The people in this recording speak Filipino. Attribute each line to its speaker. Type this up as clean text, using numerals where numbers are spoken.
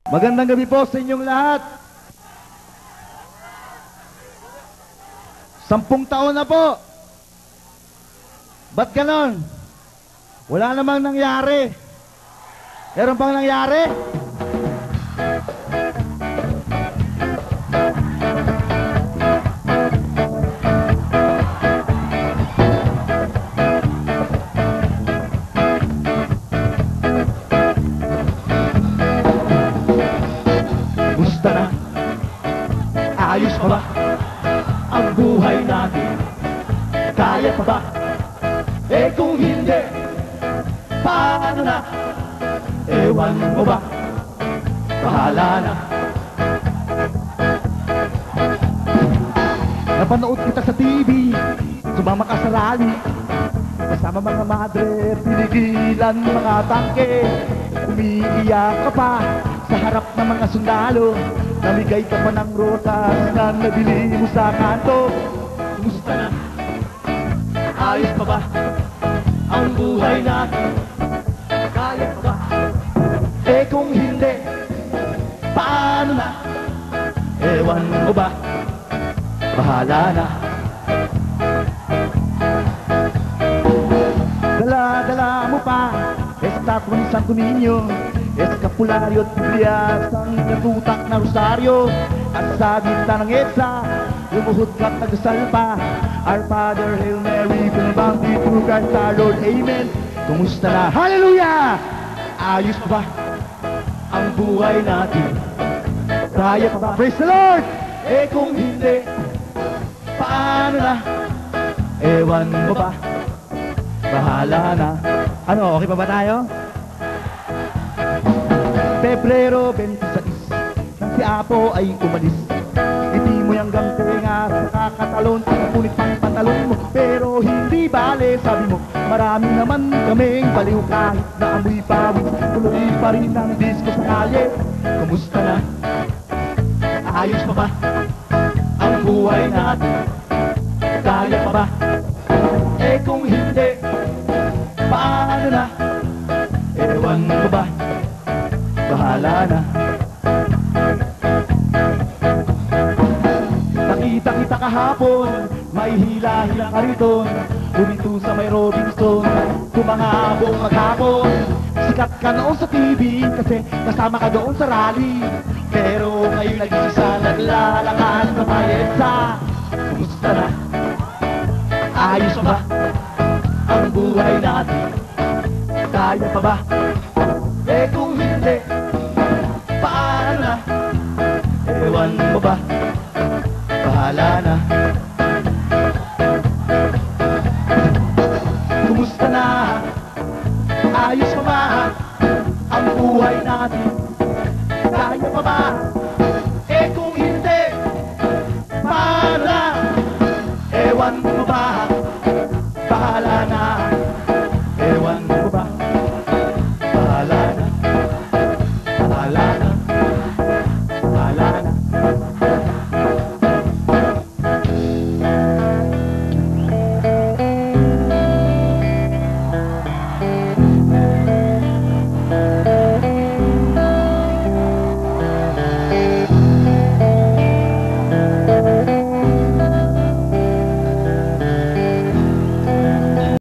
Speaker 1: Magandang gabi po sa inyong lahat. 10 taon na po. Ba't ganon? Wala namang nangyari. Meron bang nangyari? Gusto na? Ayos pa ba ang buhay natin? Kaya pa ba? Eh kung hindi, paano na? Ewan mo ba? Bahala na. Napanood kita sa TV, sumama ka sa rally, kasama mga madre, pinigilan mga tangke. Umiiyak ka pa sa harap ng mga sundalo, namigay ka pa ng rosas na nabili mo sa kanto. Kumusta na? Ayos pa ba ang buhay natin? Kaya pa ba? Eh kung hindi, paano na? Ewan mo ba? Bahala na. Dala-dala mo pa estatwa ni Santo Niño, eskapularyo at Biblia, sang natutak na rosaryo, at sa gitna ng EDSA lumuhod ka't nagdasal pa. Our Father, Hail Mary, Bumabanggi through Christ our Lord, Amen. Kumusta na? Hallelujah! Ayos pa ba ang buhay natin? Kaya pa ba? Praise the Lord! Eh kung hindi, paano na? Ewan mo ba? Bahala na. Ano, okay pa ba tayo? Pebrero 26, nang si Apo ay umalis. Hindi mo yung tenga sa kakatalon, punit pang pantalon mo. Pero hindi bale, sabi mo, marami naman kaming baliw. Kahit na amoy pawis, tuloy pa rin ang disco sa kalye. Kumusta na? Ayos pa ba ang buhay natin? Kaya pa ba? Eh kung hindi, paano na? Ewan ko ba? Bahala na. Nakita kita kahapon, may hila-hila ka rito. Umito sa may Robinson, tumangabong maghapon. Sikat ka noon sa TV, kasi kasama ka doon sa rally. Pero ngayon nag-isa, naglalakad sa may EDSA. Kumusta na? Ayos pa ba ang buhay natin? Kaya pa ba? Eh kung hindi, paano na? Ewan mo ba? Bahala na. Kumusta na? Ayos pa ba ang buhay natin? Kaya pa ba? Eh kung hindi, paano na? Ewan mo ba?